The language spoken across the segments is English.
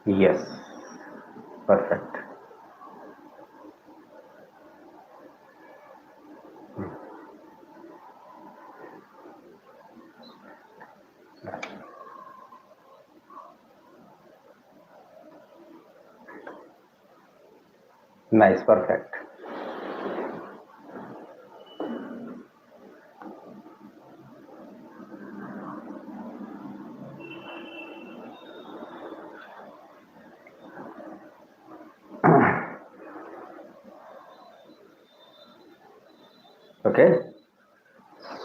Yes, perfect. Nice, perfect. Okay,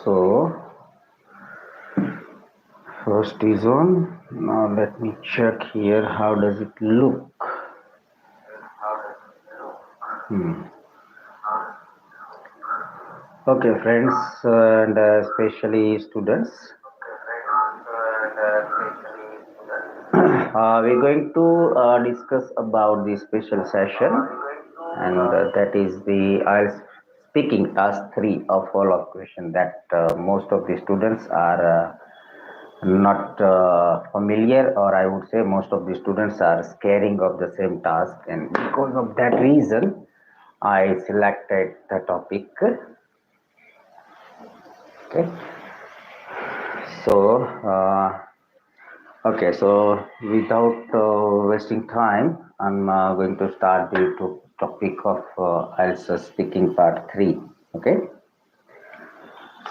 so first is on. Now let me check here. How does it look? Okay, friends and especially students. We're going to discuss about the special session, and that is the IELTS speaking task 3 of follow-up question that most of the students are not familiar, or I would say most of the students are scaring of the same task, and because of that reason I selected the topic. Okay, so okay, so without wasting time, I'm going to start the topic of IELTS speaking part 3. Okay,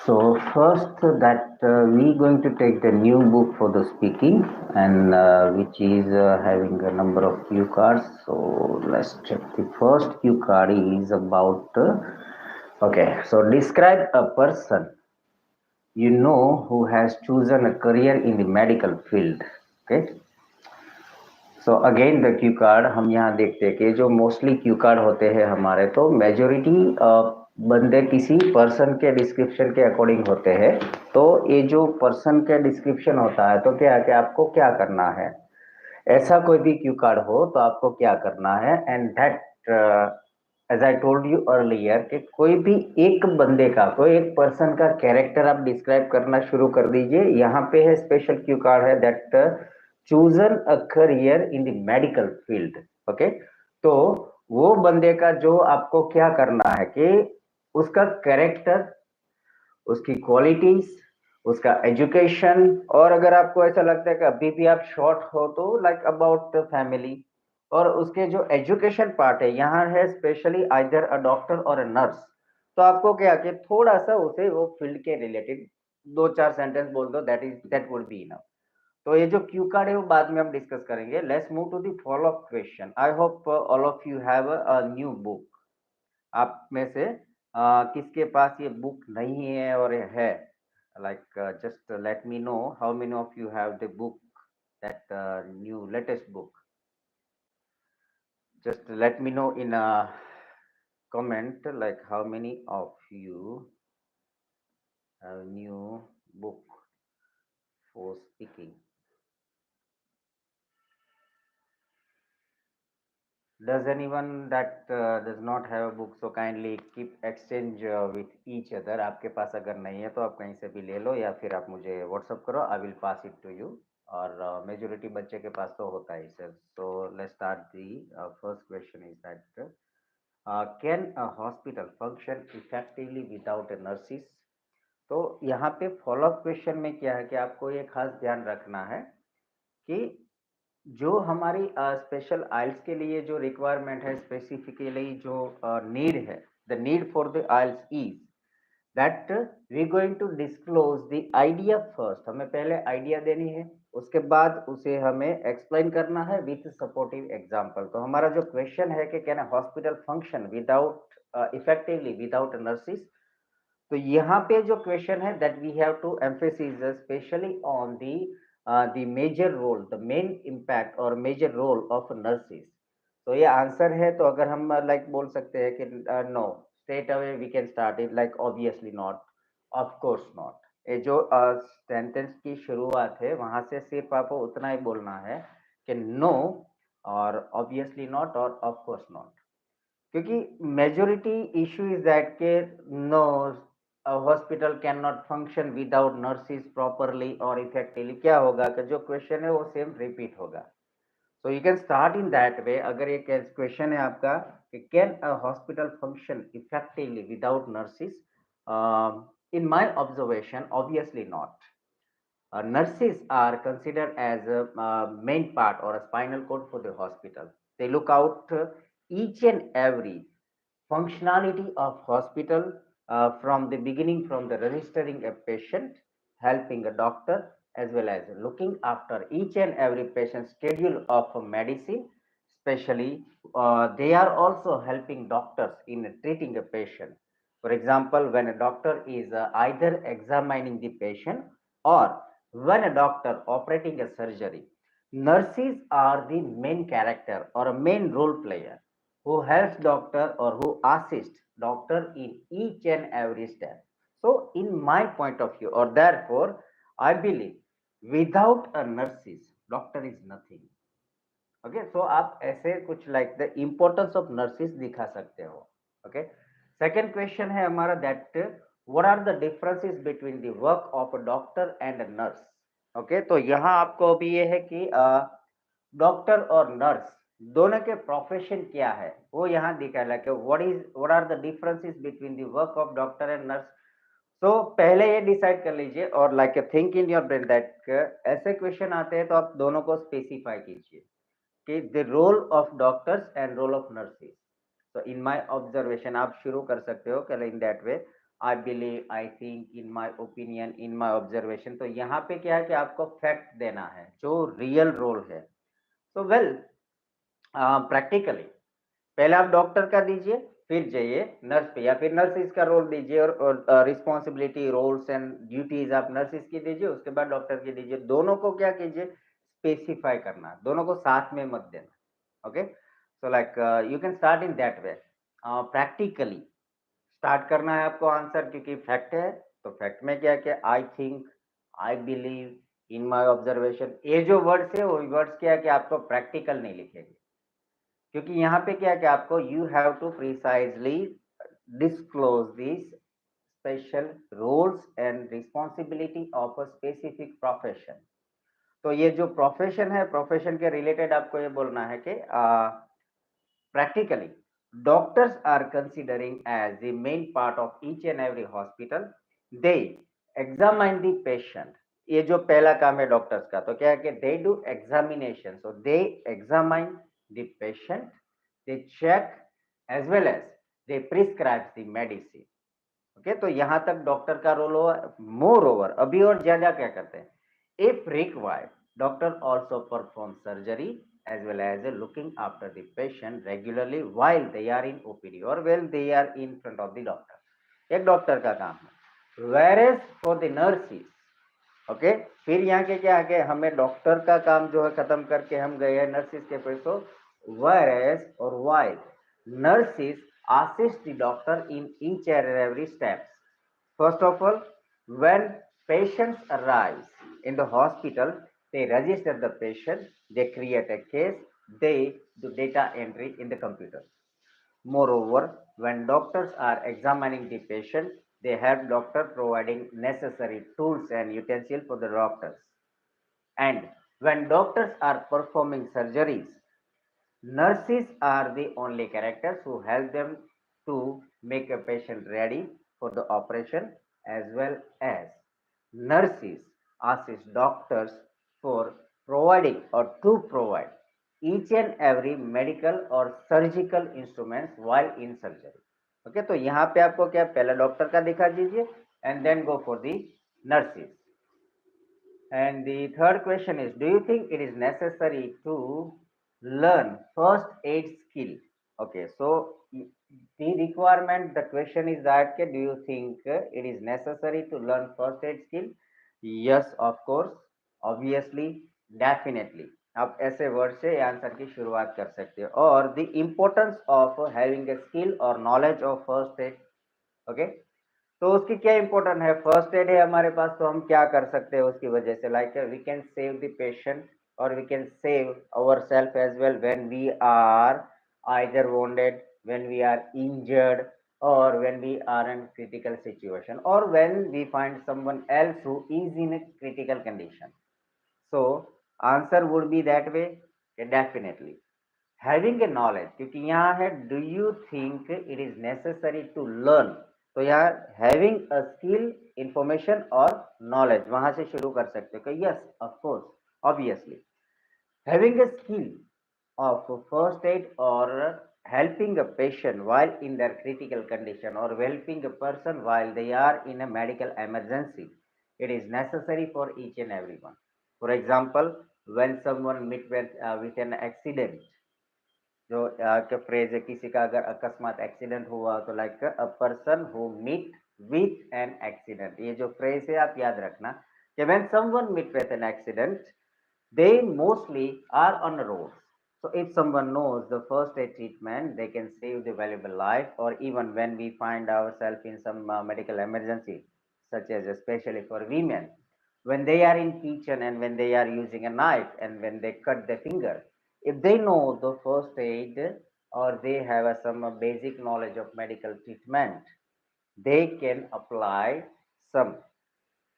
so first that we going to take the new book for the speaking, and which is having a number of cue cards. So let's check. The first cue card is about okay, so describe a person you know who has chosen a career in the medical field. Okay, so again the Q card हम यहाँ देखते हैं कि जो mostly Q card होते हैं हमारे, तो मेजोरिटी बंदे किसी पर्सन के डिस्क्रिप्शन के अकॉर्डिंग होते हैं। तो ये जो पर्सन के डिस्क्रिप्शन होता है, तो क्या है कि आपको क्या करना है, ऐसा कोई भी क्यू कार्ड हो तो आपको क्या करना है, and that as I told you earlier कि कोई भी एक बंदे का, कोई एक पर्सन का कैरेक्टर आप डिस्क्राइब करना शुरू कर दीजिए। यहाँ पे है स्पेशल क्यू कार्ड है that chosen a career in the medical field. Okay, तो वो बंदे का जो आपको क्या करना है कि उसका कैरेक्टर, उसकी क्वालिटीज, उसका एजुकेशन, और अगर आपको ऐसा लगता है कि अभी भी आप शॉर्ट हो तो लाइक अबाउट फैमिली, और उसके जो एजुकेशन पार्ट है यहाँ है स्पेशली आइदर अ डॉक्टर और अ नर्स। तो आपको क्या कि थोड़ा सा उसे वो फील्ड के रिलेटेड दो चार सेंटेंस बोल दो, दैट वुड बी इनफ। तो ये जो क्यू कार्ड है वो बाद में हम डिस्कस करेंगे। Let's move to the follow up question. I hope all of you have a new book. आप में से किसके पास ये बुक नहीं है और ये है, like just let me know how many of you have the book, that new latest book. Just let me know in a comment like how many of you have new book for speaking. Does anyone that does not have a book, so kindly keep exchange with each other. आपके पास अगर नहीं है तो आप कहीं से भी ले लो, या फिर आप मुझे व्हाट्सअप करो, I will pass it to you. और मेजोरिटी बच्चे के पास तो होता ही सर। So let's start the first question is that can a hospital function effectively without a nurses. तो यहाँ पे फॉलोअप क्वेश्चन में क्या है कि आपको ये खास ध्यान रखना है कि जो हमारी स्पेशल आइल्स के लिए जो रिक्वायरमेंट है, स्पेसिफिकली जो नीड है, the need for the aisles is that we going to disclose the idea first. हमें पहले आइडिया देनी है, उसके बाद उसे हमें एक्सप्लेन करना है विथ सपोर्टिव एग्जांपल। तो हमारा जो क्वेश्चन है कि can a hospital function without effectively without nurses, तो यहाँ पे जो क्वेश्चन है that we have to emphasis specially on the major role, the main impact और मेजर रोल ऑफ नर्सिस। तो ये आंसर है। तो अगर हम लाइक बोल सकते हैं कि no, straight away we can start it like obviously not, of course not. ये जो सेंटेंस की शुरुआत है वहां से सिर्फ आपको उतना ही बोलना है कि नो, और ऑब्वियसली नॉट और ऑफ कोर्स नॉट, क्योंकि मेजोरिटी इशू इज दैट के no hospital can not function without nurses properly और इफेक्टिवली। क्या होगा कि जो क्वेश्चन है वो सेम रिपीट होगा। So you can start in that way. अगर ये क्वेश्चन है आपका कि can a hospital function effectively without nurses, in my observation obviously not. Nurses are considered as a main part or a spinal cord for the hospital. They look out each and every functionality of hospital from the beginning, from the registering a patient, helping a doctor, as well as looking after each and every patient schedule of medicine. Especially, they are also helping doctors in treating a patient. For example, when a doctor is either examining the patient or when a doctor operating a surgery, nurses are the main character or a main role player who helps doctor or who assists doctor in each and every step. So in my point of view, or therefore, I believe without a nurses, doctor is nothing. Okay, so आप ऐसे कुछ like the importance of nurses दिखा सकते हो. Okay, second question है हमारा that what are the differences between the work of a doctor and a nurse. Okay, तो यहाँ आपको अभी ये है कि डॉक्टर और नर्स दोनों के प्रोफेशन क्या है वो यहाँ दिखाया कि what are the differences between the work of doctor and nurse. तो पहले ये डिसाइड कर लीजिए और like think in your brain that ऐसे क्वेश्चन आते हैं तो आप दोनों को स्पेसिफाई कीजिए कि the role of doctors and role of nurses. तो इन माय ऑब्जर्वेशन आप शुरू कर सकते हो कि in that way I believe, I think, in my opinion, in my observation. तो यहाँ पे क्या है कि आपको फैक्ट देना है जो रियल रोल है. तो वेल, प्रैक्टिकली पहले आप डॉक्टर का दीजिए, फिर जाइए नर्स पे, या फिर नर्सिस का रोल दीजिए और रिस्पॉन्सिबिलिटी, रोल्स एंड ड्यूटीज आप नर्सिस की दीजिए, उसके बाद डॉक्टर की दीजिए. दोनों को क्या कीजिए, स्पेसिफाई करना, दोनों को साथ में मत देना. Okay, so like you can start in that way. Practically start करना है आपको आंसर, क्योंकि फैक्ट है. तो फैक्ट में क्या क्या, I think, I believe, in my observation, ये जो वर्ड्स है वो वर्ड्स क्या है कि आपको प्रैक्टिकल नहीं लिखेंगे, क्योंकि यहाँ पे क्या कि आपको you have to precisely disclose this special roles and responsibility of a specific profession. तो ये जो प्रोफेशन है, प्रोफेशन के रिलेटेड आपको ये बोलना है कि practically doctors are considering as the main part of each and every hospital. They examine the patient. ये जो पहला काम है डॉक्टर्स का, तो क्या है कि they do examination. So they examine the patient, they check, as well as they prescribe the medicine. Okay, तो यहां तक डॉक्टर का रोल हो. मोर ओवर अभी और ज्यादा क्या करते हैं, if required doctor also perform surgery as well as looking after the patient regularly while they are in OPD or while they are in front of the doctor. एक doctor का काम है. whereas for the nurses, okay, फिर यहाँ के क्या है, हमें डॉक्टर का काम जो है खत्म करके हम गए हैं नर्सिस के पैसों. whereas or while nurses assist the doctor in each and every steps. First of all, when patients arrive in the hospital, they register the patient, they create a case, they do data entry in the computer. Moreover, when doctors are examining the patient, they help doctor providing necessary tools and utensils for the doctors. And when doctors are performing surgeries, nurses are the only characters who help them to make a patient ready for the operation, as well as nurses assist doctors for providing or to provide each and every medical or surgical instruments while in surgery. Okay, तो यहाँ पे आपको क्या, पहले doctor का दिखा दीजिए and then go for the nurses. And the third question is, do you think it is necessary to learn first aid skill? Okay, so the requirement, the question is that, okay, do you think it is necessary to learn first aid skill? Yes, of course, obviously, definitely. आप ऐसे word से answer की शुरुआत कर सकते हो. और the importance of having a skill और knowledge of first aid. Okay, तो उसकी क्या इंपॉर्टेंट है, फर्स्ट एड है हमारे पास, तो हम क्या कर सकते हैं उसकी वजह से, like we can save the patient. or we can save ourselves as well when we are either wounded, when we are injured, or when we are in critical situation, or when we find someone else who is in a critical condition. So answer would be that way. Definitely having a knowledge, क्योंकि यहाँ है do you think it is necessary to learn, तो यहाँ having a skill, information और knowledge वहां से शुरू कर सकते हो कि yes of course obviously having a skill of first aid or helping a patient while in their critical condition or helping a person while they are in a medical emergency, it is necessary for each and everyone. For example, when someone meet with an accident, जो क्या phrase है, किसी का अगर अकस्मात accident हुआ तो like a person who meet with an accident, ये जो फ्रेज है आप याद रखना कि when someone meet with an accident they mostly are on roads. So if someone knows the first aid treatment, they can save the valuable life. Or even when we find ourselves in some medical emergency, such as especially for women, when they are in kitchen and when they are using a knife and when they cut their finger, if they know the first aid or they have some basic knowledge of medical treatment, they can apply some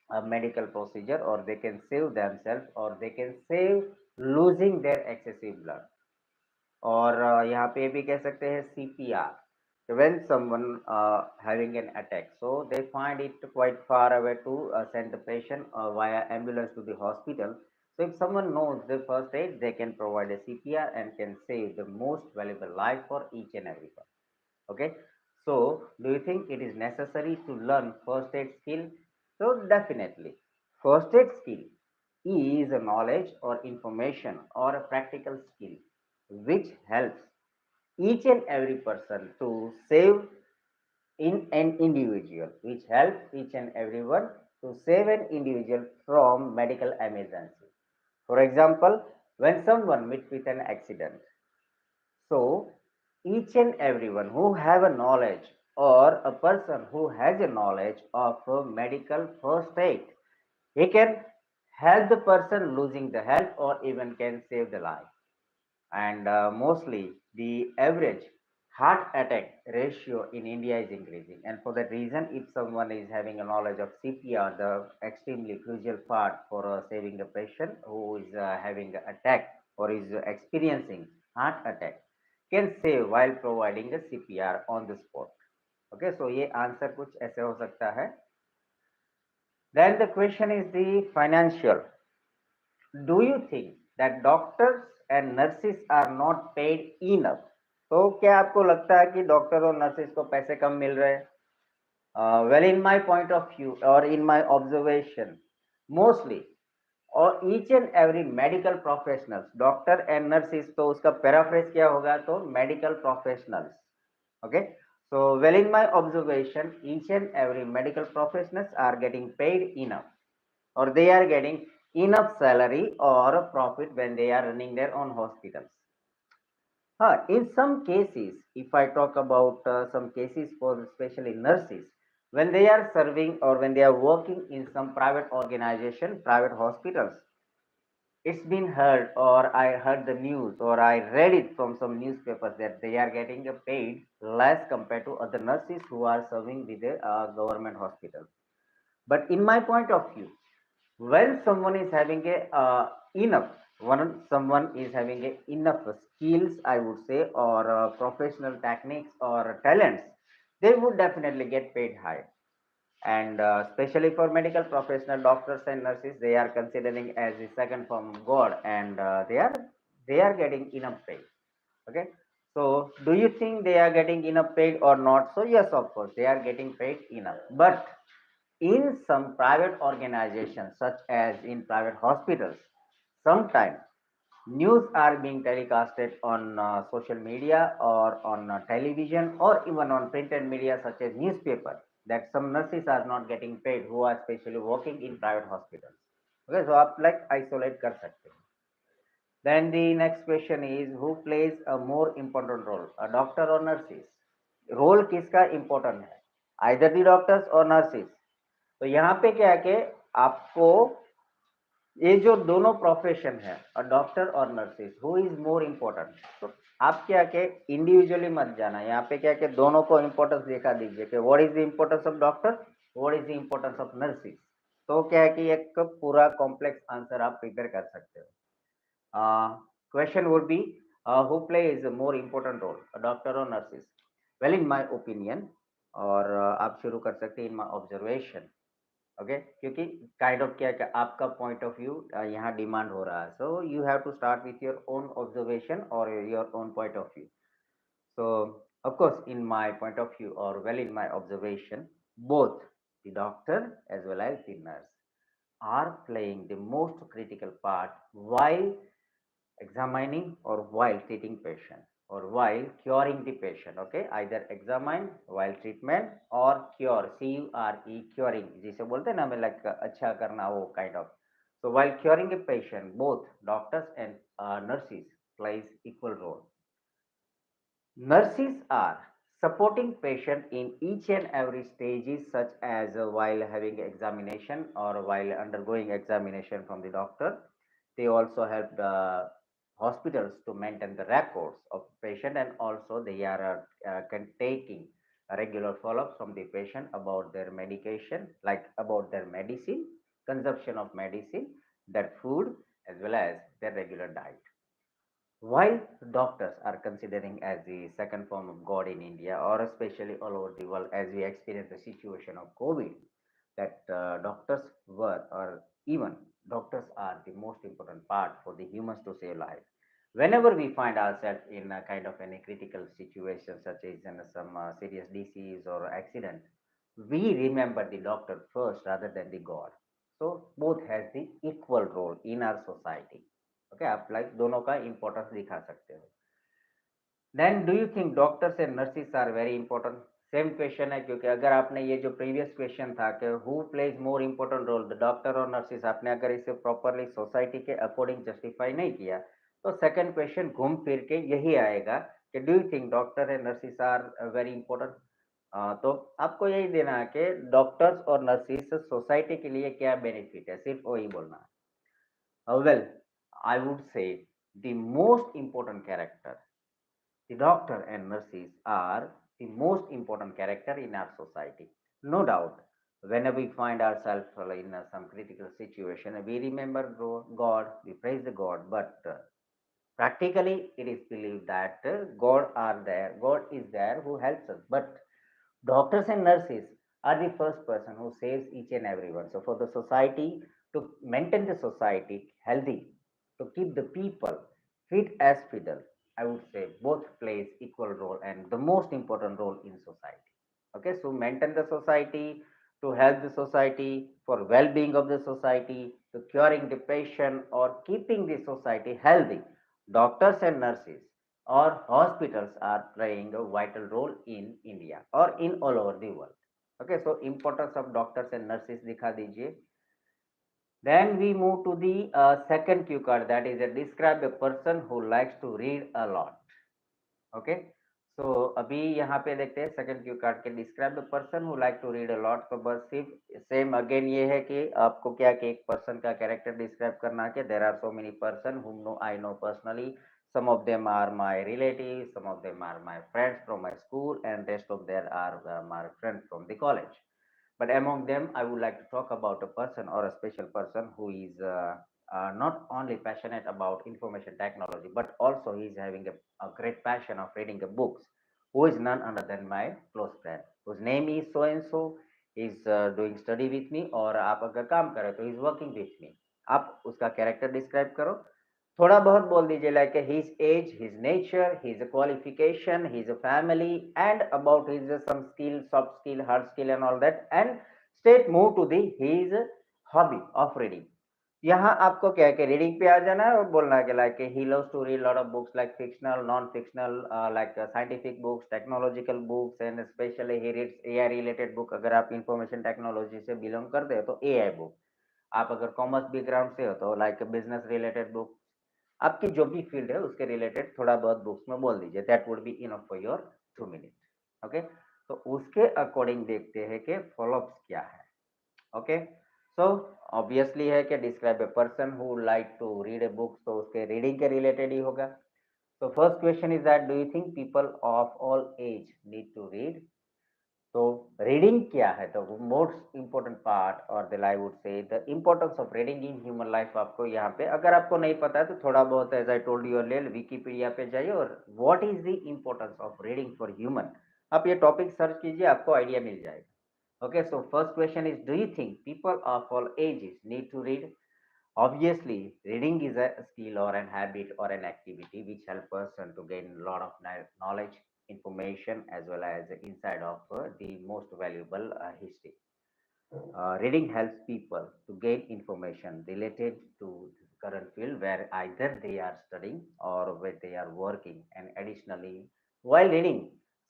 a medical procedure or they can save themselves or they can save losing their excessive blood. और यहाँ पे भी कह सकते हैं CPR when someone having an attack, so they find it quite far away to send the patient via ambulance to the hospital. So if someone knows the first aid, they can provide a CPR and can save the most valuable life for each and every one. Okay, so do you think it is necessary to learn first aid skill? So definitely first aid skill is a knowledge or information or a practical skill which helps each and every person to save in an individual, which helps each and everyone to save an individual from medical emergency. For example, when someone meets with an accident, so each and everyone who have a knowledge or a person who has a knowledge of medical first aid, he can help the person losing the health or even can save the life. And mostly the average heart attack ratio in India is increasing. And for that reason, if someone is having a knowledge of CPR, the extremely crucial part for saving a patient who is having an attack or is experiencing heart attack, can save while providing a CPR on the spot. Okay, so ये answer कुछ ऐसे हो सकता है. Then the question is the financial. Do you think that doctors and nurses are not paid enough? तो क्या आपको लगता है कि डॉक्टर और नर्सेस को पैसे कम मिल रहे हैं? Well, in my point of view or in my observation, mostly और each and every medical professionals, doctor and nurses, तो उसका paraphrase क्या होगा? तो medical professionals. Okay, so well, in my observation, each and every medical professionals are getting paid enough or they are getting enough salary or profit when they are running their own hospitals. In some cases, if I talk about some cases for especially nurses, when they are serving or when they are working in some private organization, private hospitals, it's been heard or I heard the news or I read it from some newspapers that they are getting paid less compared to other nurses who are serving with the government hospitals. But in my point of view, when someone is having a enough one someone is having a enough skills, I would say, or professional techniques or talents, they would definitely get paid high. And especially for medical professional doctors and nurses, they are considering as the second from god, and they are getting enough pay. Okay, so do you think they are getting enough paid or not? So yes, of course they are getting paid enough, but in some private organizations, such as in private hospitals, sometimes news are being telecasted on social media or on television or even on printed media such as newspaper, that some nurses are not getting paid who are especially working in private hospitals. Okay, so आप like isolate कर सकते हैं. Then the next question is who plays a more important role, a doctor or nurses? Role किसका important है? Either the doctors or nurses. तो यहाँ पे क्या है कि आपको ये जो दोनों प्रोफेशन है, डॉक्टर और nurses, who is more important? तो आप क्या के इंडिविजुअली मत जाना, यहाँ पे क्या के दोनों को इम्पोर्टेंस दिखा दीजिए कि what is the importance of doctor, what is the importance of nurses. तो क्या है कि एक पूरा कॉम्प्लेक्स आंसर आप प्रिपेयर कर सकते हो। Question would be, who plays a more important role, a doctor or nurses? Well, in my opinion, और आप शुरू कर सकते हैं इन माई ऑब्जर्वेशन। ओके, क्योंकि काइंड ऑफ क्या है कि आपका पॉइंट ऑफ व्यू यहाँ डिमांड हो रहा है, so you have to start with your own observation और your own point of view. So of course, in my point of view, or well, in my observation, both the doctor as well as the nurse are playing the most critical part while examining or while treating patient or while curing the patient. Okay, either examine while treatment or cure, cure, curing जिसे बोलते हैं ना हमें, like अच्छा करना, वो kind of. So while curing a patient, both doctors and nurses plays equal role. Nurses are supporting patient in each and every stages, such as while having examination or while undergoing examination from the doctor. They also help the hospitals to maintain the records of patient, and also they are taking a regular follow-up from the patient about their medication, like about their medicine, consumption of medicine, their food, as well as their regular diet. While doctors are considering as the second form of God in India, or especially all over the world, as we experience the situation of COVID, that doctors were, or even doctors are the most important part for the humans to save life. Whenever we find ourselves in a kind of any critical situation, such as in some serious disease or accident, we remember the doctor first rather than the God. So both has the equal role in our society. Okay, आप like दोनों का importance दिखा सकते हो। Then do you think doctors and nurses are very important? Same question है, क्योंकि अगर आपने ये जो प्रीवियस क्वेश्चन था कि who plays more important role, the doctor और नर्सिस, आपने अगर इसे प्रॉपरली सोसाइटी के अकॉर्डिंग जस्टिफाई नहीं किया, तो सेकंड क्वेश्चन घूम फिर के यही आएगा कि do you think doctor and nurses are very important? तो आपको यही देना है कि डॉक्टर्स और नर्सिस सोसाइटी के लिए क्या बेनिफिट है, सिर्फ वही बोलना है। Well, I would say the most important character, the doctor and nurses are the most important character in our society. No doubt, whenever we find ourselves in some critical situation, we remember God, we praise the God, but practically it is believed that God is there who helps us. But doctors and nurses are the first person who saves each and everyone. So for the society, to maintain the society healthy, to keep the people fit as fiddle, I would say both plays equal role and the most important role in society. Okay, so maintain the society, to help the society, for well-being of the society, to curing the patient or keeping the society healthy. Doctors and nurses or hospitals are playing a vital role in India or in all over the world. Okay, so importance of doctors and nurses दिखा दीजिए। Then we move to the second cue card, that is describe a person who likes to read a lot. Okay, so अभी यहाँ पे देखते हैं second cue card के, describe the person who like to read a lot. तो बस सिर्फ same again ये है कि आपको क्या कि एक पर्सन का कैरेक्टर डिस्क्राइब करना है कि there are so many person whom know I know personally, some of them are my relatives, some of them are my friends from my school, and rest of them are my friends from the college. But among them, I would like to talk about a person or a special person who is not only passionate about information technology, but also he is having a great passion of reading the books, who is none other than my close friend, whose name is so and so, is doing study with me, और आप अगर काम करें तो is working with me। आप उसका character describe करो, थोड़ा बहुत बोल दीजिए, like his age, his nature, his qualification, his family, and about his some skill, soft skill, hard skill and all that, and state move to the his hobby of reading. यहाँ आपको क्या है कि रीडिंग पे आ जाना है और बोलना है कि like he loves to read lot of books, like fictional, non fictional, like scientific books, technological books, and specially he reads AI related book. अगर आप इंफॉर्मेशन टेक्नोलॉजी से बिलोंग करते हो तो एआई बुक, आप अगर कॉमर्स बैकग्राउंड से हो तो लाइक बिजनेस रिलेटेड बुक, आपकी जो भी फील्ड है उसके रिलेटेड थोड़ा बहुत बुक्स में बोल दीजिए, that would be enough for your 2 minute. Okay, तो उसके अकॉर्डिंग देखते हैं कि फॉलोअप्स क्या है। ओके, सो ऑब्वियसली है कि describe a person who like to read a book, तो उसके रीडिंग के रिलेटेड ही होगा. So first question is that, do you think people of all age need to read? तो रीडिंग क्या है, तो मोस्ट इंपॉर्टेंट पार्ट और द आई वुड से the importance of reading in human life. आपको यहाँ पे अगर आपको नहीं पता है तो थोड़ा बहुत as I told you earlier Wikipedia पे जाइए और what is the importance of reading for human, आप ये टॉपिक सर्च कीजिए, आपको आइडिया मिल जाएगा. Okay, so first question is, do you think people of all ages need to read? Obviously, reading is a skill or an habit or an activity which help person to gain a lot of knowledge, information, as well as insight of the most valuable history. Reading helps people to gain information related to current field where either they are studying or where they are working. And additionally, while reading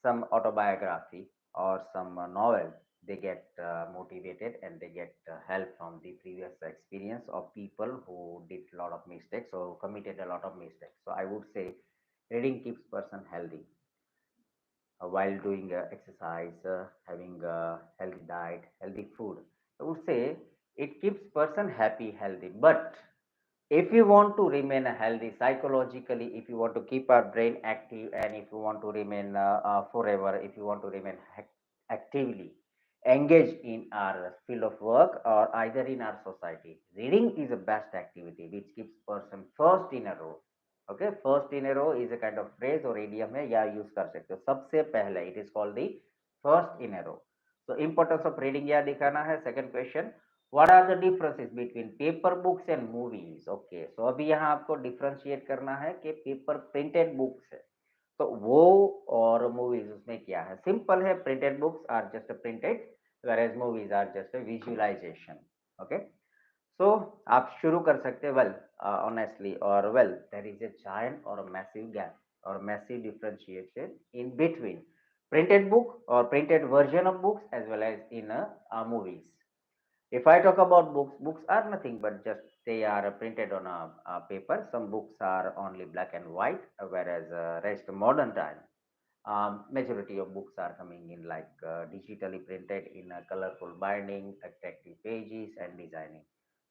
some autobiography or some novel, they get motivated and they get help from the previous experience of people who did a lot of mistakes or committed a lot of mistakes. So I would say reading keeps person healthy while doing exercise, having a healthy diet, healthy food. I would say it keeps person happy, healthy. But if you want to remain healthy psychologically, if you want to keep our brain active, and if you want to remain forever, if you want to remain actively engaged in our field of work or either in our society, reading is the best activity which keeps person first in a row. Okay, first in a row is a kind of phrase और idiom है, या use कर सकते हो सबसे पहले, it is called the first in a row. तो importance of reading यह दिखाना है. Second question, what are the differences between paper books and movies? Okay, so अभी यहाँ आपको डिफ्रेंशिएट करना है कि पेपर प्रिंटेड बुक्स है तो वो और मूवीज उसमें क्या है. सिंपल है, printed books are just printed whereas movies are just a visualization. Okay, so आप शुरू कर सकते हैं. वेल ऑनेस्टली और well there is a giant और मैसिव गैप और massive differentiation in between printed book or printed version of books as well as in movies. If I talk about books, books are nothing but just they are printed on a paper. Some books are only black and white, whereas rest modern time majority of books are coming in like digitally printed in a colorful binding, attractive pages and designing.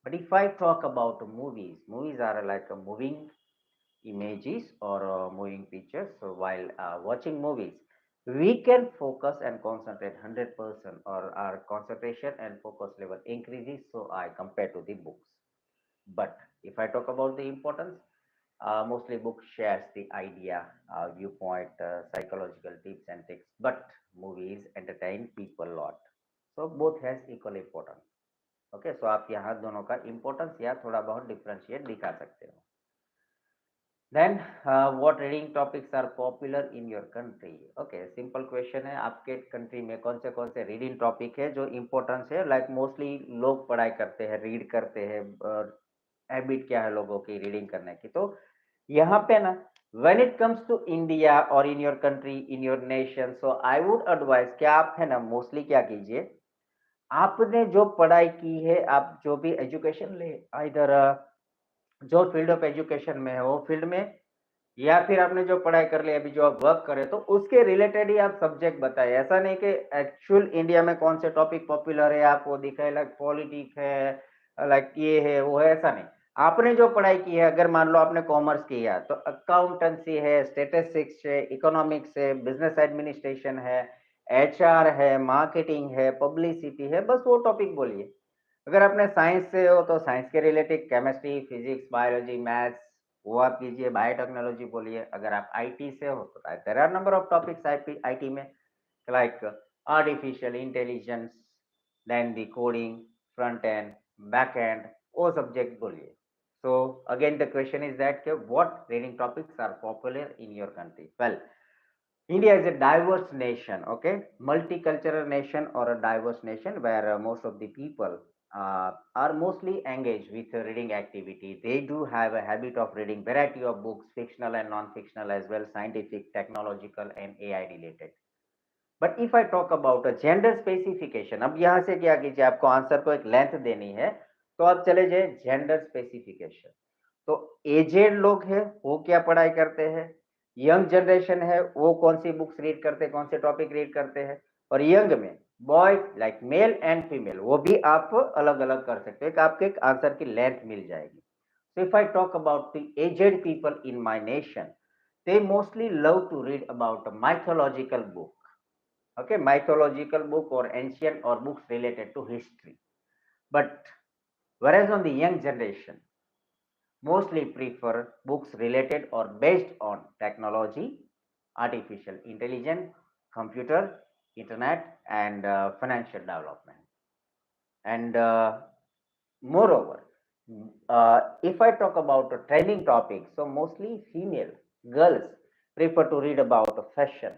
But if I talk about movies, movies are like a moving images or moving pictures. So while watching movies, we can focus and concentrate 100% or our concentration and focus level increases. So I compare to the books. But if I talk about the importance, mostly book shares the idea, viewpoint, psychological tips and tricks, but movies entertain people a lot. So both has equal importance. Okay, so आप यहाँ दोनों का importance या थोड़ा बहुत differentiate दिखा सकते हो. Then what reading topics are popular in your country? Okay, simple question है, आपके country में कौन से reading topic है जो importance है, like mostly लोग पढ़ाई करते हैं, read करते हैं, हैबिट क्या है लोगों की रीडिंग करने की. तो यहाँ पे ना when it comes to India or in your country, in your nation, so I would advise कि आप है ना मोस्टली क्या कीजिए, आपने जो पढ़ाई की है, आप जो भी एजुकेशन ले, इधर जो फील्ड ऑफ एजुकेशन में है वो फील्ड में, या फिर आपने जो पढ़ाई कर ली अभी जो आप वर्क करे तो उसके रिलेटेड ही आप सब्जेक्ट बताए. ऐसा नहीं कि एक्चुअल इंडिया में कौन से टॉपिक पॉपुलर है आपको दिखाए, लाइक पॉलिटिक्स है, लाइक ये है वो है, ऐसा नहीं. आपने जो पढ़ाई की है, अगर मान लो आपने कॉमर्स किया तो अकाउंटेंसी है, स्टेटिस्टिक्स है, इकोनॉमिक्स है, बिजनेस एडमिनिस्ट्रेशन है, एचआर है, मार्केटिंग है, पब्लिसिटी है, बस वो टॉपिक बोलिए. अगर आपने साइंस से हो तो साइंस के related chemistry, physics, biology, maths वो आप कीजिए. बायोटेक्नोलॉजी बोलिए. अगर आप आईटी से हो तो there are number of topics IT में, like artificial intelligence, then the coding, front end, back end, वो सब्जेक्ट बोलिए. So again the question is that what reading topics are popular in your country? Well, India is a diverse nation, okay, multicultural nation or a diverse nation where most of the people are mostly engaged with reading activity. They do have a habit of reading variety of books, fictional and non-fictional as well, scientific, technological and AI related. But if I talk about a gender specification, अब यहां से क्या कीजिए, आपको answer को एक length देनी है तो आप चले जाए जेंडर स्पेसिफिकेशन. तो एजेड लोग हैं वो क्या पढ़ाई करते हैं, यंग जनरेशन है वो कौन सी बुक्स रीड करते हैं, कौन से टॉपिक रीड करते हैं, और यंग में boys like male and female, वो भी आप अलग अलग कर सकते हो, एक आपके एक आंसर की लेंथ मिल जाएगी. So if I talk about the aged people in my nation, they mostly love to read about a mythological book. Okay, mythological book or ancient or books related to history. But whereas on the young generation, mostly prefer books related or based on technology, artificial intelligence, computer, internet, and financial development. And moreover, if I talk about a trending topic, so mostly female girls prefer to read about fashion,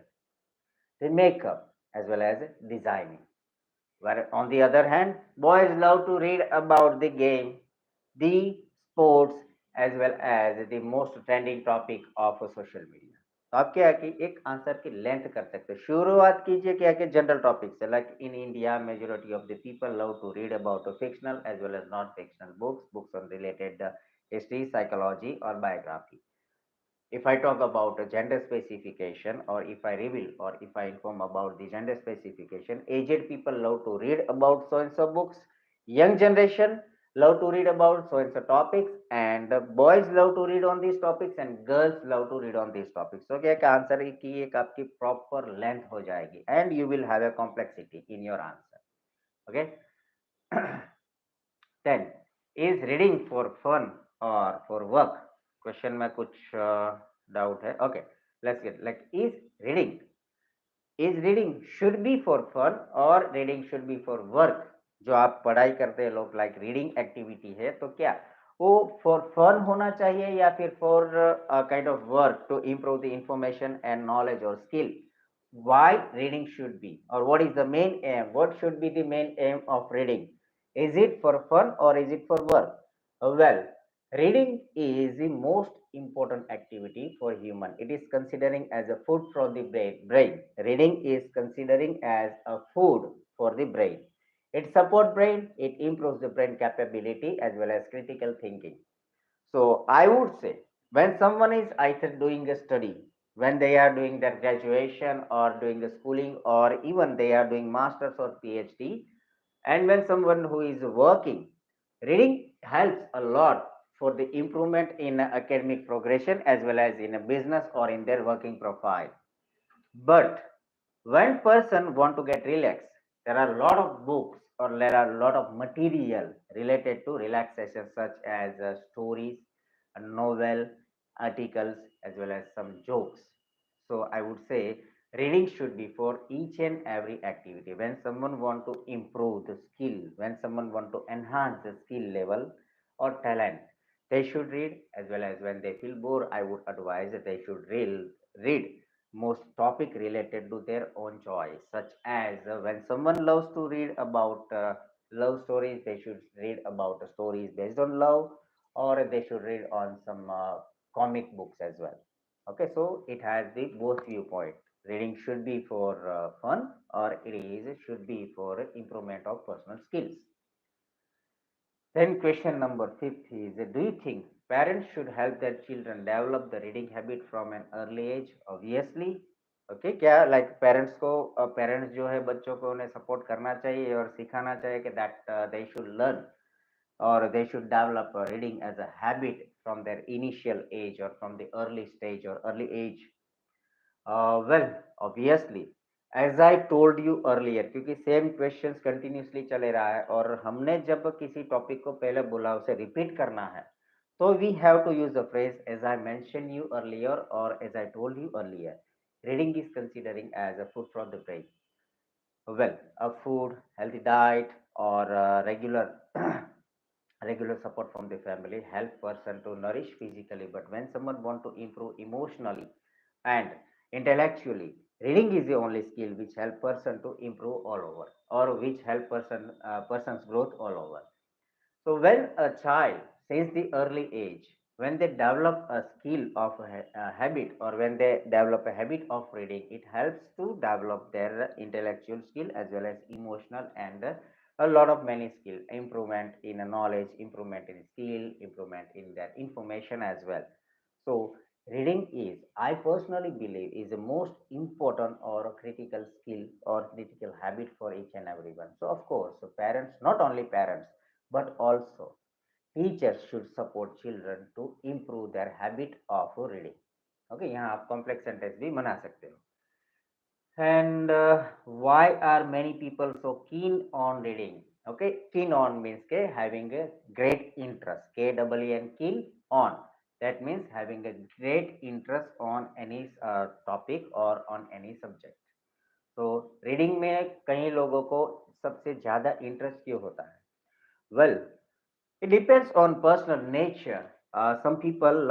the makeup, as well as designing. Where on the other hand, boys love to read about the game, the sports, as well as the most trending topic of social media. तो आप क्या है कि एक answer की length कर सकते हैं. शुरुआत कीजिए क्या कि जनरल टॉपिक से, like in India majority of the people love to read about fictional as well as non fictional books, books on related history, psychology और biography. If I talk about a gender specification, or if I reveal or if I inform about the gender specification, aged people love to read about so and so books, young generation love to read about so and so topics, and boys love to read on these topics and girls love to read on these topics. So क्या का answer है कि एक आपकी proper length हो जाएगी and you will have a complexity in your answer. Okay. Then, is reading for fun or for work? Question में कुछ doubt है. Okay, let's get like is reading should be for fun or reading should be for work? जो आप पढ़ाई करते हैं लोग, like reading activity है, तो क्या वो फॉर फन होना चाहिए या फिर for kind of work to improve the information and knowledge और skill? Why reading should be, or what is the main aim, what should be the main aim of reading? Is it for fun or is it for work? Well, reading is the most important activity for human. It is considering as a food for the brain. Reading is considering as a food for the brain. It supports brain, it improves the brain capability as well as critical thinking. So I would say when someone is either doing a study, when they are doing their graduation or doing the schooling, or even they are doing masters or PhD, and when someone who is working, reading helps a lot for the improvement in academic progression as well as in a business or in their working profile. But when person want to get relaxed, there are a lot of books or there are a lot of material related to relaxation, such as stories, a novel, articles, as well as some jokes. So I would say reading should be for each and every activity. When someone want to improve the skill, when someone want to enhance the skill level or talent, they should read. As well as when they feel bored, I would advise that they should read most topic related to their own choice, such as when someone loves to read about love stories, they should read about stories based on love, or they should read on some comic books as well. Okay, so it has the both viewpoint. Reading should be for fun, or it is should be for improvement of personal skills. Then question number fifth is, do you think parents should help their children develop the reading habit from an early age? Obviously. Okay, क्या like parents को parents जो है बच्चों को उन्हें support करना चाहिए और सिखाना चाहिए कि that they should learn or they should develop reading as a habit from their initial age or from the early stage or early age. Well, obviously, as I told you earlier, क्योंकि same questions continuously चले रहा है और हमने जब किसी topic को पहले बोला उसे रिपीट करना है, तो we have to use the phrase as I mention you earlier और as I told you earlier. Reading is considering as a food for the brain. Well, a food, healthy diet, or regular regular support from the family help person to nourish physically. But when someone want to improve emotionally and intellectually, reading is the only skill which help person to improve all over, or which help person's growth all over. So when a child since the early age, when they develop a skill of a habit, or when they develop a habit of reading, it helps to develop their intellectual skill as well as emotional and a lot of many skill improvement in knowledge, improvement in skill, improvement in that information as well. So Reading is, I personally believe, is the most important or a critical skill or critical habit for each and everyone. So of course, so parents, not only parents, but also teachers should support children to improve their habit of reading. Okay, यहाँ आप complex sentence भी बना सकते हो. And why are many people so keen on reading? Okay, keen on means ke having a great interest. K-E-E-N, keen on. That means having a great interest on any topic or on any subject. So reading में कई लोगों को सबसे ज़्यादा interest क्यों होता है? Well, it depends on personal nature. Some people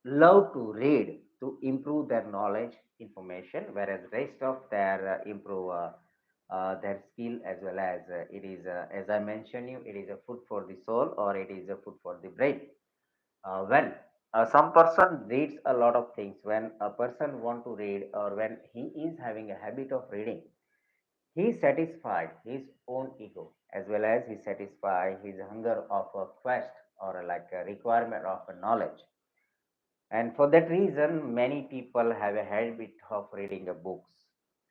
love to read to improve their knowledge, information, whereas rest of their improve their skill as well as it is as I mentioned you, it is a food for the soul or it is a food for the brain. When some person reads a lot of things, when a person want to read or when he is having a habit of reading, he satisfied his own ego as well as he satisfied his hunger of a quest or like a requirement of a knowledge. And for that reason, many people have a habit of reading a books,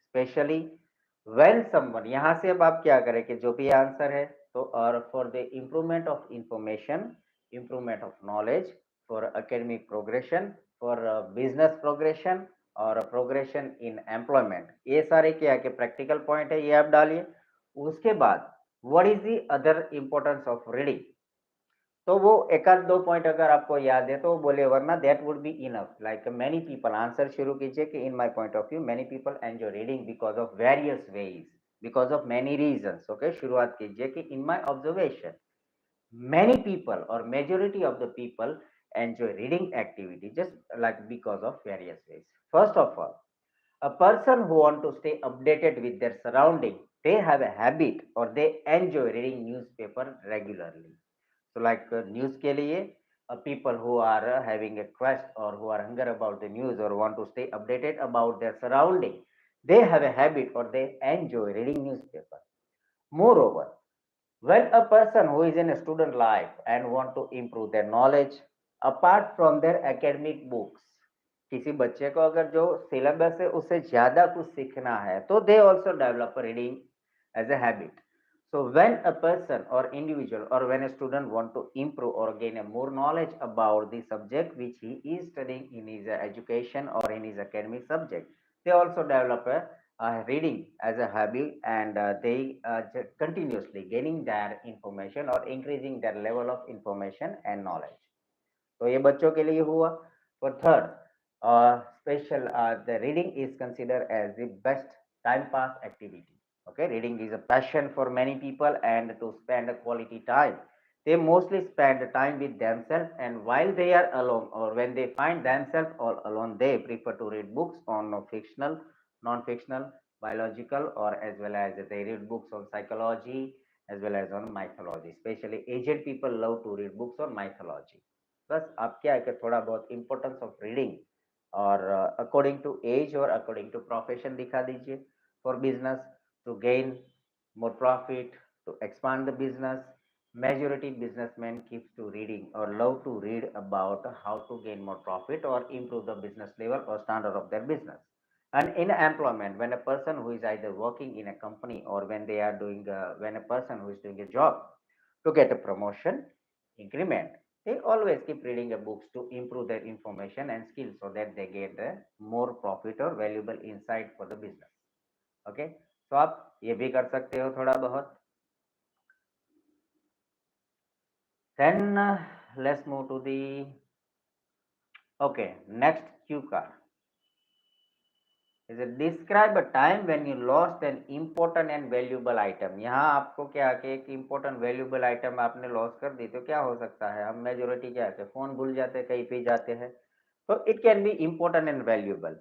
especially when someone. यहाँ से अब आप क्या करें कि जो भी answer है तो और for the improvement of information, improvement of knowledge, for academic progression, for business progression और progression in employment, ये सारे क्या है कि practical point है, ये आप डालिए. उसके बाद what is the other importance of reading? तो वो एक आध दो पॉइंट अगर आपको याद है तो बोले, वरना that would be enough. Like many people, answer शुरू कीजिए कि in my point of view many people enjoy reading because of various ways, because of many reasons. Okay, शुरुआत कीजिए कि in my observation many people or majority of the people enjoy reading activity just like because of various ways. First of all, a person who want to stay updated with their surrounding, they have a habit or they enjoy reading newspaper regularly. So like news के लिए people who are having a quest or who are hunger about the news or want to stay updated about their surrounding, they have a habit or they enjoy reading newspaper. Moreover, when a person who is in a student life and want to improve their knowledge apart from their academic books, किसी बच्चे को अगर जो syllabus है उससे ज्यादा कुछ सीखना है तो they also develop reading as a habit. So when a person or individual or when a student want to improve or gain a more knowledge about the subject which he is studying in his education or in his academic subject, they also develop a reading as a habit and they continuously gaining their information or increasing their level of information and knowledge. तो ये बच्चों के लिए हुआ. For third, special the reading is considered as the best time pass activity. Okay, reading is a passion for many people and to spend a quality time. They mostly spend time with themselves and while they are alone or when they find themselves all alone, they prefer to read books on fictional, non-fictional, biological or as well as they read books on psychology as well as on mythology. Especially aged people love to read books on mythology. बस आप क्या है कि थोड़ा बहुत importance of reading और according to age और according to profession दिखा दीजिए. For business, to gain more profit, to expand the business, majority businessmen keeps to reading or love to read about how to gain more profit or improve the business level or standard of their business. And in employment, when a person who is either working in a company or when they are doing when a person who is doing a job to get a promotion, increment, they always keep reading the books to improve their information and skills so that they get more profit or valuable insight for the business. Okay, so आप ये भी कर सकते हो थोड़ा बहुत. Then let's move to the okay next cue card. Is it describe a time when you lost an important and valuable item? यहाँ आपको क्या कि एक important valuable item आपने लॉस कर दी तो क्या हो सकता है. हम मेजोरिटी क्या है फोन भूल जाते हैं, कहीं पे जाते हैं, तो it can be important and valuable.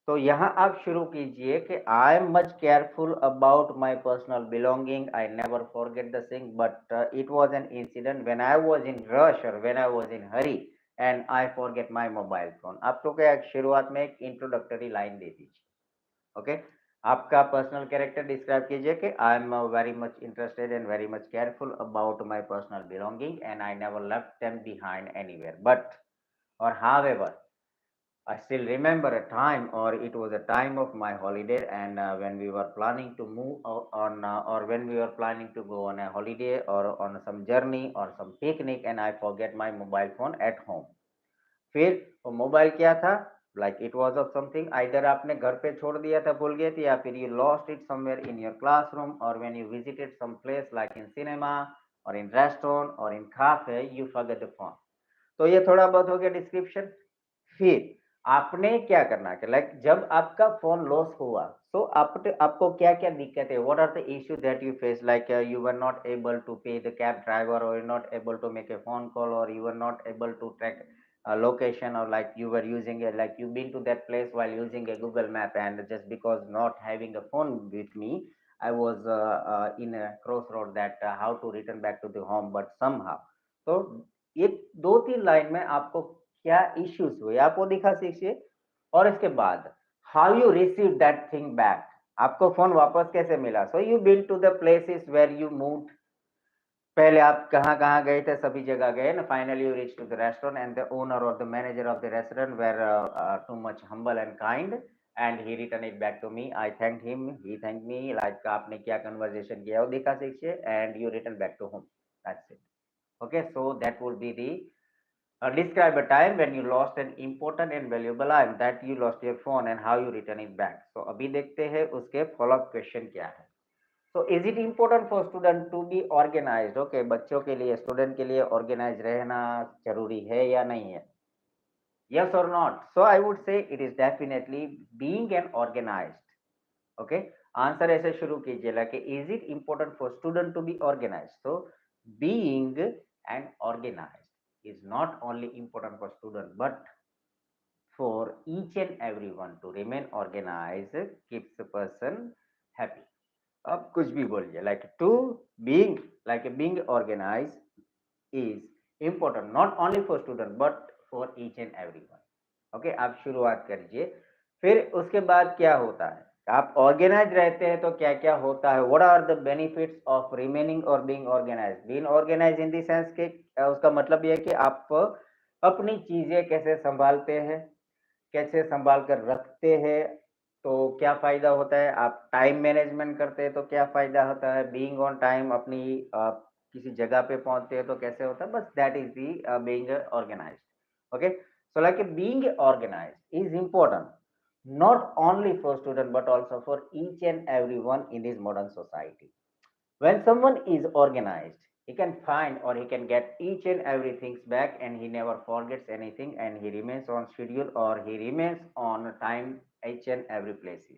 तो यहाँ आप शुरू कीजिए कि I am much careful about my personal belonging, I never forget the thing but it was an incident when I was in rush और when I was in hurry and I forget my mobile phone. आपको क्या शुरुआत में एक introductory line दे दीजिए. Okay, आपका personal character describe कीजिए कि I am very much interested and very much careful about my personal belonging and I never left them behind anywhere but और however I still remember a time, or it was a time of my holiday, and when we were planning to move on, or when we were planning to go on a holiday or on some journey or some picnic, and I forget my mobile phone at home. फिर वो mobile क्या था, like it was of something, either आपने घर पे छोड़ दिया था, भूल गए थे, या फिर you lost it somewhere in your classroom, और when you visited some place like in cinema और इन रेस्टोरेंट और in cafe, you forget the phone. तो ये थोड़ा बहुत हो गया डिस्क्रिप्शन। फिर आपने क्या करना है, लाइक जब आपका फोन लॉस हुआ, तो आपको क्या क्या दिक्कत है, what are the issue that you face, like you were not able to pay the cab driver, और you not able to make a phone call, or you were not able to track a location, or like you were using a, like you've been to that place while using a Google map, and just because not having a phone with me, I was in a crossroad that how to return back to the home, but somehow, तो ये दो तीन line में आपको क्या issues हुए आप वो दिखा दीजिए, और इसके बाद how you receive that thing back, आपको फोन वापस कैसे मिला। So you been to the places where you move, पहले आप कहाँ कहाँ गए थे, सभी जगह गए ना, finally you reach to the restaurant, and the owner और the manager of the restaurant were too much humble and kind, and he return it back to me, I thank him, he thank me, like आपने क्या conversation किया वो दिखा दीजिए, and you return back to home, that's it. Okay, so that would be the describe a time when you lost an important and valuable item, that you lost your phone and how you return it back. So अभी देखते हैं उसके follow up question क्या है। So is it important for student to be organized? Okay, बच्चों के लिए, student के लिए ऑर्गेनाइज रहना जरूरी है या नहीं है? Yes or not? So I would say it is definitely being an organized. Okay, answer ऐसे शुरू कीजिए, like is it important for student to be organise. So being and organised is not only important for student but for each and everyone to remain organized keeps a person happy। अब कुछ भी बोलिए, like to being, like being organise is important not only for student but for each and everyone. Okay, आप शुरुआत करिए। फिर उसके बाद क्या होता है, आप ऑर्गेनाइज रहते हैं तो क्या क्या होता है, what are the benefits of remaining और being organize. Being organize in the sense के उसका मतलब ये है कि आप अपनी चीजें कैसे संभालते हैं, कैसे संभाल कर रखते हैं, तो क्या फायदा होता है, आप टाइम मैनेजमेंट करते हैं तो क्या फायदा होता है, बीइंग ऑन टाइम अपनी किसी जगह पे पहुंचते हैं तो कैसे होता है, बस that is the being organised. Okay, so like being organized is important not only for student but also for each and everyone in this modern society. When someone is organized, he can find or he can get each and everything back, and he never forgets anything, and he remains on schedule or he remains on time each and every places।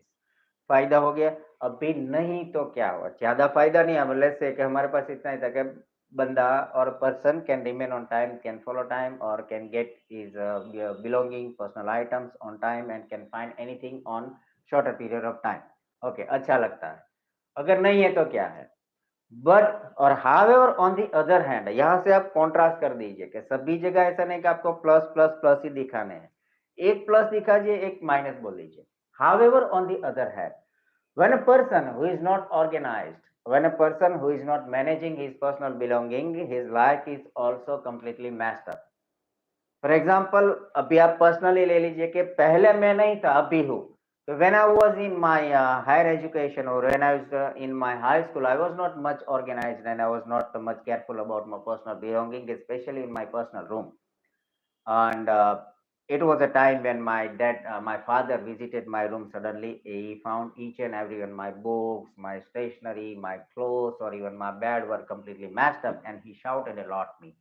फायदा हो गया। अभी नहीं तो क्या हुआ, ज्यादा फायदा नहीं है, लेट्स से कि हमारे पास इतना ही था कि बंदा और person can remain on time, can follow time, और can get his belonging personal items on time, and can find anything on shorter period of time. Okay, अच्छा लगता है। अगर नहीं है तो क्या है, बट और however on the other hand, यहां से आप कॉन्ट्रास्ट कर दीजिए कि सभी जगह ऐसा नहीं कि आपको प्लस प्लस प्लस ही दिखाने हैं, एक प्लस दिखाइए, एक माइनस बोल दीजिए। However on the other hand, when a person who is not organized, when a person who is not managing his personal belonging, his life is also completely messed up। For example अभी आप personally ले लीजिए कि पहले मैं नहीं था, अभी हूँ। So when I was in my higher education, or when I was in my high school, I was not much organized and I was not much careful about my personal belonging, especially in my personal room. And it was a time when my father visited my room suddenly. He found each and every one, my books, my stationery, my clothes, or even my bed were completely messed up, and he shouted a lot at me.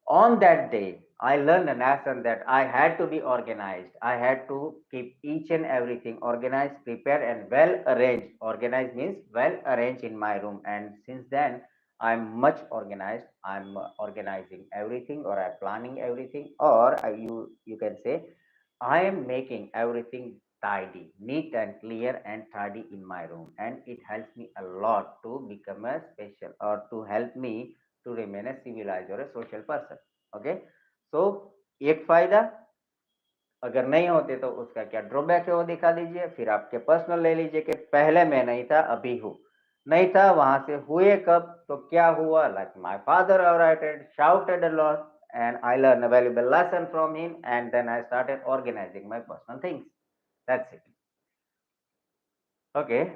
On that day, I learned a lesson that I had to be organized. I had to keep each and everything organized, prepared, and well arranged. Organized means well arranged in my room. And since then, I'm much organized. I'm organizing everything, or I'm planning everything, or you can say I am making everything tidy, neat and clear and tidy in my room, and it helps me a lot to become a special, or to help me to remain a civilized or a social person। Okay, so एक फायदा, अगर नहीं होते तो उसका क्या drawback है वो दिखा दीजिए। फिर आपके पर्सनल ले लीजिए कि पहले मैं नहीं था, अभी हूँ। नहीं था, वहां से हुए कब, तो क्या हुआ, like my father shouted a lot and I learned a valuable lesson from him, and then I started organizing my personal things. That's it. Okay.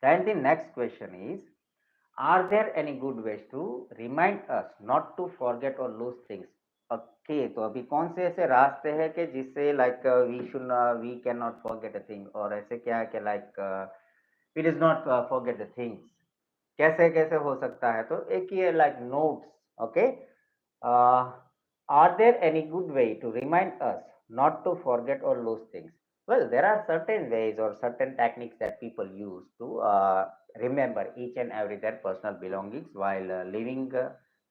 Then the next question is, are there any good ways to remind us not to forget or lose things? Okay, तो अभी कौन से ऐसे रास्ते हैं कि जिससे like we cannot forget a thing, और ऐसे क्या है कि like we does not forget the things. कैसे कैसे हो सकता है? तो एक ही है like notes. Okay. Uh, are there any good way to remind us not to forget or lose things? Well, there are certain ways or certain techniques that people use to remember each and every their personal belongings while leaving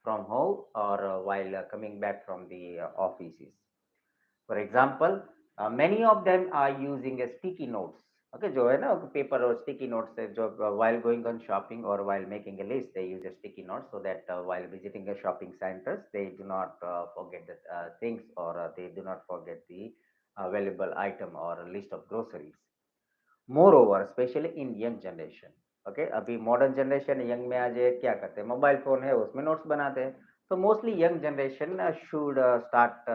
from home or while coming back from the offices. For example, many of them are using a sticky notes. Okay, जो है ना paper or sticky notes है जो while going on shopping or while making a list they use a sticky note so that while visiting a shopping centers they do not forget the things or they do not forget the valuable item or a list of groceries. Moreover, especially in young generation, okay, अभी modern generation young में आज ये क्या करते हैं, mobile phone है उसमें notes बनाते हैं. So mostly young generation should start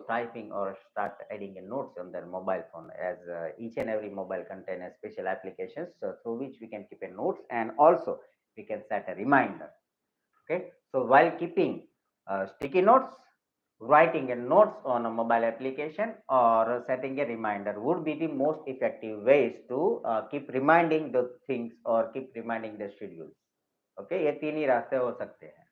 typing or start adding a notes on their mobile phone, as each and every mobile contain a special applications through which we can keep a notes, and also we can set a reminder. Okay, so while keeping sticky notes, writing a notes on a mobile application or setting a reminder would be the most effective ways to keep reminding the things or keep reminding the schedules. Okay, ये तीन ही रास्ते हो सकते हैं.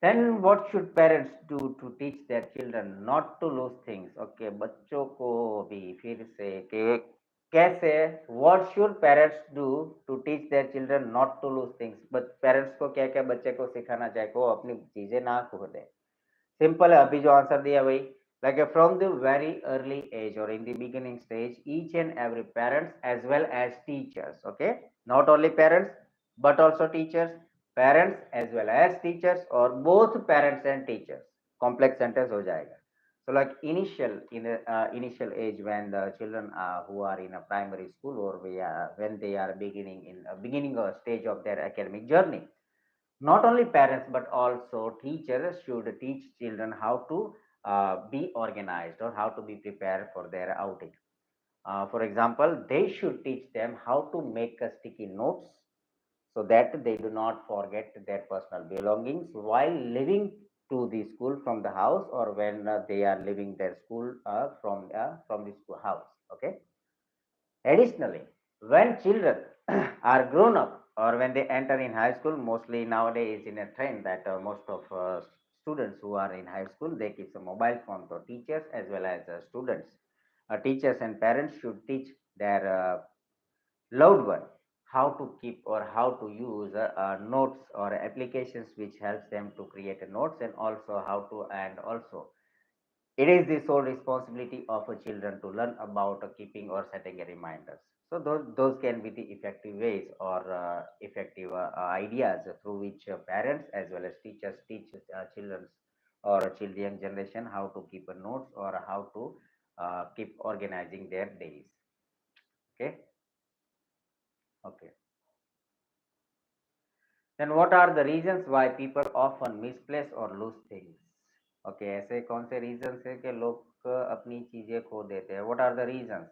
Then what should parents do to teach their children not to lose things? Okay, बच्चों को भी फिर से कि कैसे, what should parents do to teach their children not to lose things? But parents को क्या क्या बच्चे को सिखाना चाहिए को अपनी चीजें ना खो दे. Simple है, अभी जो आंसर दिया वही. Like from the very early age or in the beginning stage, each and every parents as well as teachers, okay, not only parents but also teachers, parents as well as teachers, or both parents and teachers. Complex sentence हो जाएगा. So like initial age when the children who are in a primary school or when they are beginning in a beginning or stage of their academic journey, not only parents but also teachers should teach children how to be organized or how to be prepared for their outing. For example, they should teach them how to make a sticky notes so that they do not forget their personal belongings while leaving to the school from the house, or when they are leaving their school from the school house. Okay. Additionally, when children are grown up or when they enter in high school, mostly nowadays in a trend that most of students who are in high school, they keep a mobile phone for teachers as well as students. Teachers and parents should teach their loved one how to keep or how to use notes or applications which helps them to create a notes, and also how to, and also it is the sole responsibility of a children to learn about keeping or setting a reminders. So those can be the effective ways or effective ideas through which parents as well as teachers teach children or children generation how to keep a notes or how to keep organizing their days. Okay. Okay. Then what are the reasons why people often misplace or lose things? Okay, ऐसे कौन से reasons है कि लोग अपनी चीजें खो देते हैं? What are the reasons?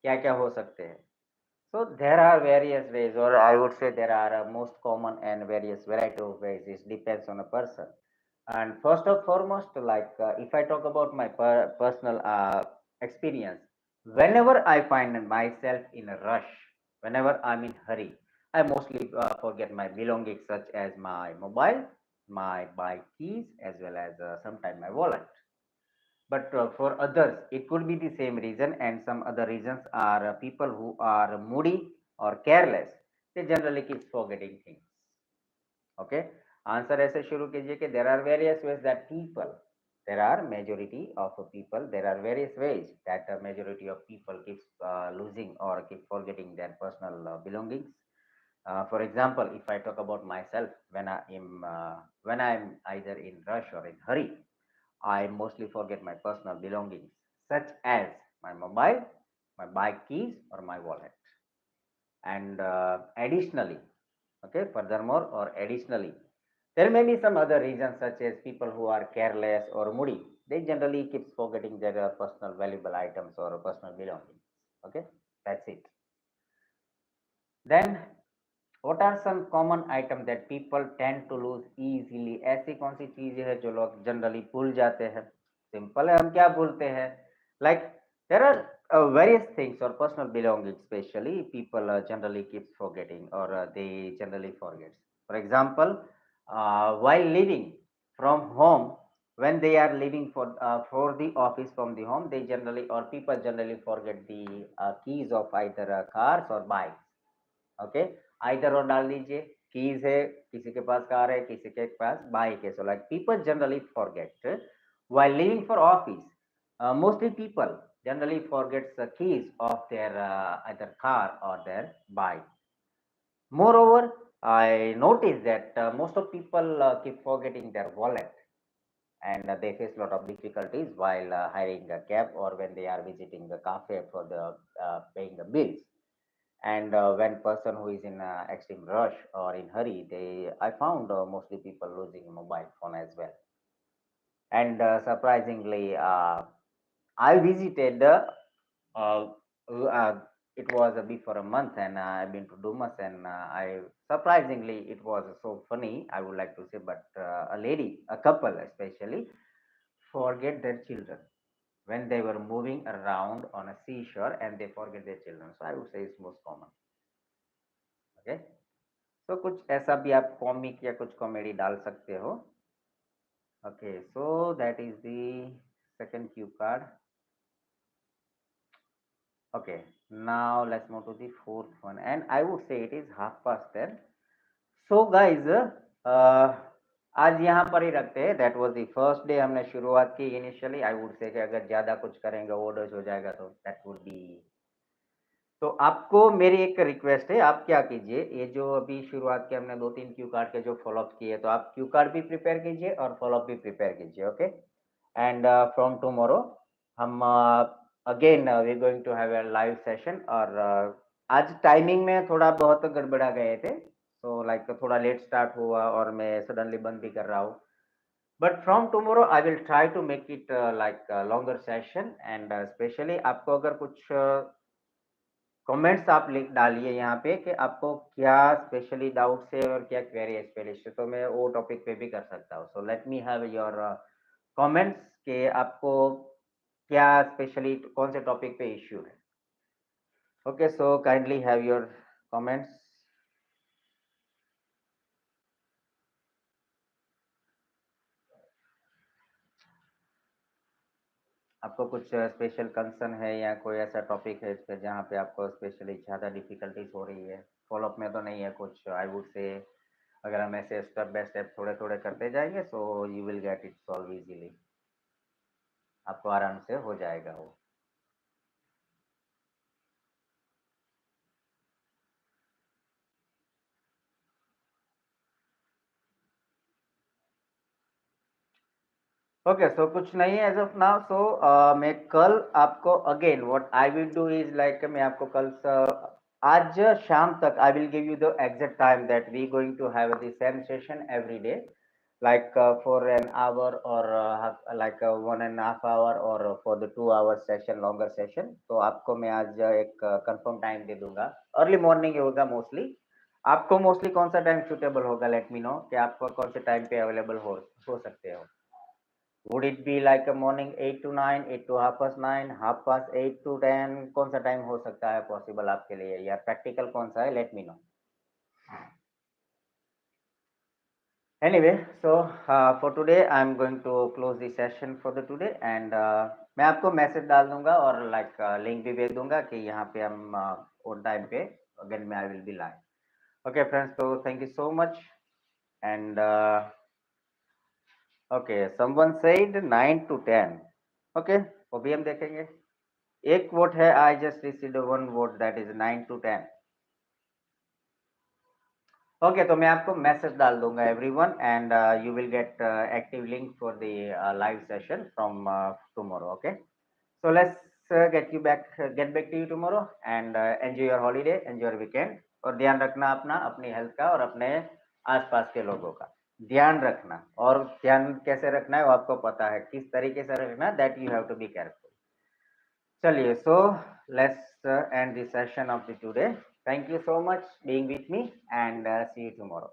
क्या क्या हो सकते हैं? So there are various ways, or I would say there are most common and various variety of ways. It depends on a person. And first and foremost, like if I talk about my personal experience, whenever I find myself in a rush, whenever I'm in hurry, I mostly forget my belongings such as my mobile, my bike keys, as well as sometimes my wallet. But for others, it could be the same reason, and some other reasons are people who are moody or careless. They generally keep forgetting things. Okay, answer ऐसे शुरू कीजिए कि there are various ways that people, there are majority of people, there are various ways that a majority of people keeps losing or keep forgetting their personal belongings. For example, if I talk about myself, when I'm either in rush or in hurry, I mostly forget my personal belongings, such as my mobile, my bike keys, or my wallet. And additionally, okay, furthermore or additionally, There may be some other reasons, such as people who are careless or moody. They generally keep forgetting their personal valuable items or personal belongings. Okay, that's it. Then, what are some common items that people tend to lose easily? ऐसी कौन सी चीजें हैं जो लोग generally भूल जाते हैं? Simple है, हम क्या भूलते हैं? Like there are various things or personal belongings, especially people generally keeps forgetting or they generally forget. For example, while leaving from home, when they are leaving for the office from the home, they generally or people generally forget the keys of either cars or bikes. Okay, either और डाल दीजिए, keys है, किसी के पास car है, किसी के पास bike है. So like people generally forget while leaving for office. Mostly people generally forgets the keys of their either car or their bike. Moreover, I noticed that most of people keep forgetting their wallet, and they face a lot of difficulties while hiring a cab or when they are visiting the cafe for the paying the bills. And when person who is in extreme rush or in hurry, they I found mostly people losing mobile phone as well. And surprisingly, I visited uh, uh, it was before a month, and I've been to Dumas, and I surprisingly it was so funny, I would like to say. But a lady, a couple especially, forget their children when they were moving around on a seashore, and they forget their children. So I would say it's most common. Okay. तो कुछ ऐसा भी आप comic या कुछ comedy डाल सकते हो. Okay, so that is the second cue card. Okay, now let's move to the fourth one, and I would say it is 10:30. So guys, आज यहाँ पर ही रखते हैं. That was the first day, हमने शुरुआत की. इनिशियली आई वुड से कि अगर ज्यादा कुछ करेंगे, ओवर्डोज हो जाएगा, तो दैट वुड बी. तो आपको मेरी एक रिक्वेस्ट है, आप क्या कीजिए, ये जो अभी शुरुआत के हमने 2-3 क्यू कार्ड के जो फॉलोअप किए, तो आप क्यू कार्ड भी प्रिपेयर कीजिए और फॉलोअप भी प्रिपेयर कीजिए. ओके, एंड फ्रॉम टुमारो हम again we going to have a live session. और आज टाइमिंग में थोड़ा बहुत गड़बड़ा गए थे, तो लाइक थोड़ा लेट स्टार्ट हुआ और मैं सडनली बंद भी कर रहा हूँ. But from tomorrow I will try to make it like longer session. And specially आपको अगर कुछ कमेंट्स आप लिख डालिए यहाँ पे कि आपको क्या स्पेशली डाउट्स है और क्या क्वेरी है स्पेशली, तो मैं वो टॉपिक पे भी कर सकता हूँ. So let me have your comments के आपको क्या स्पेशली कौन से टॉपिक पे इश्यू है. Okay, so kindly have your comments. आपको कुछ स्पेशल कंसर्न है या कोई ऐसा टॉपिक है इस पे जहाँ पे आपको स्पेशली ज़्यादा डिफिकल्टीज हो रही है? फॉलोअप में तो नहीं है कुछ, आई वुड से अगर हम ऐसे स्टेप बाय स्टेप थोड़े थोड़े करते जाएंगे, so you will get it solve easily. आपको आराम से हो जाएगा वो. ओके, सो कुछ नहीं है एज ऑफ नाउ. सो मैं कल आपको again what I will do is like, मैं आपको कल आज शाम तक I will give you the exact time that we going to have the same session every day, like for an hour or like 1.5 hour or for the 2 hour session, longer session. तो आपको मैं आज एक confirm time दे दूंगा. Early morning होगा mostly. आपको mostly कौन सा टाइम सुटेबल होगा? लेट मी नो कि आपको कौन से टाइम पे अवेलेबल हो सकते हो. Would it be like a morning 8 to 9, 8 to 9:30, 8 to 10? कौन सा टाइम हो सकता है पॉसिबल आपके लिए, या प्रैक्टिकल कौन सा है? Let me know. Anyway, so for today I'm going to close the session for the today, and मैं आपको मैसेज डाल दूंगा और लाइक लिंक भी भेज दूंगा कि यहाँ पे हम ऑन टाइम पे अगेन में I will be live. Okay friends, तो thank you so much. And okay, someone said 9 to 10. Okay, वो भी हम देखेंगे. एक वोट है, I just received one vote, that is 9 to 10. Okay, तो मैं आपको मैसेज डाल दूंगा everyone, and you will get active link for the live session from tomorrow. Okay, so let's get back to you tomorrow, and enjoy your holiday, enjoy your weekend. और ध्यान रखना अपना, अपनी हेल्थ का और अपने आसपास के लोगों का. ध्यान रखना, और ध्यान कैसे रखना है वो आपको पता है, किस तरीके से रखना, that you have to be careful. चलिए, so let's end the session of the today. Thank you so much being with me, and see you tomorrow.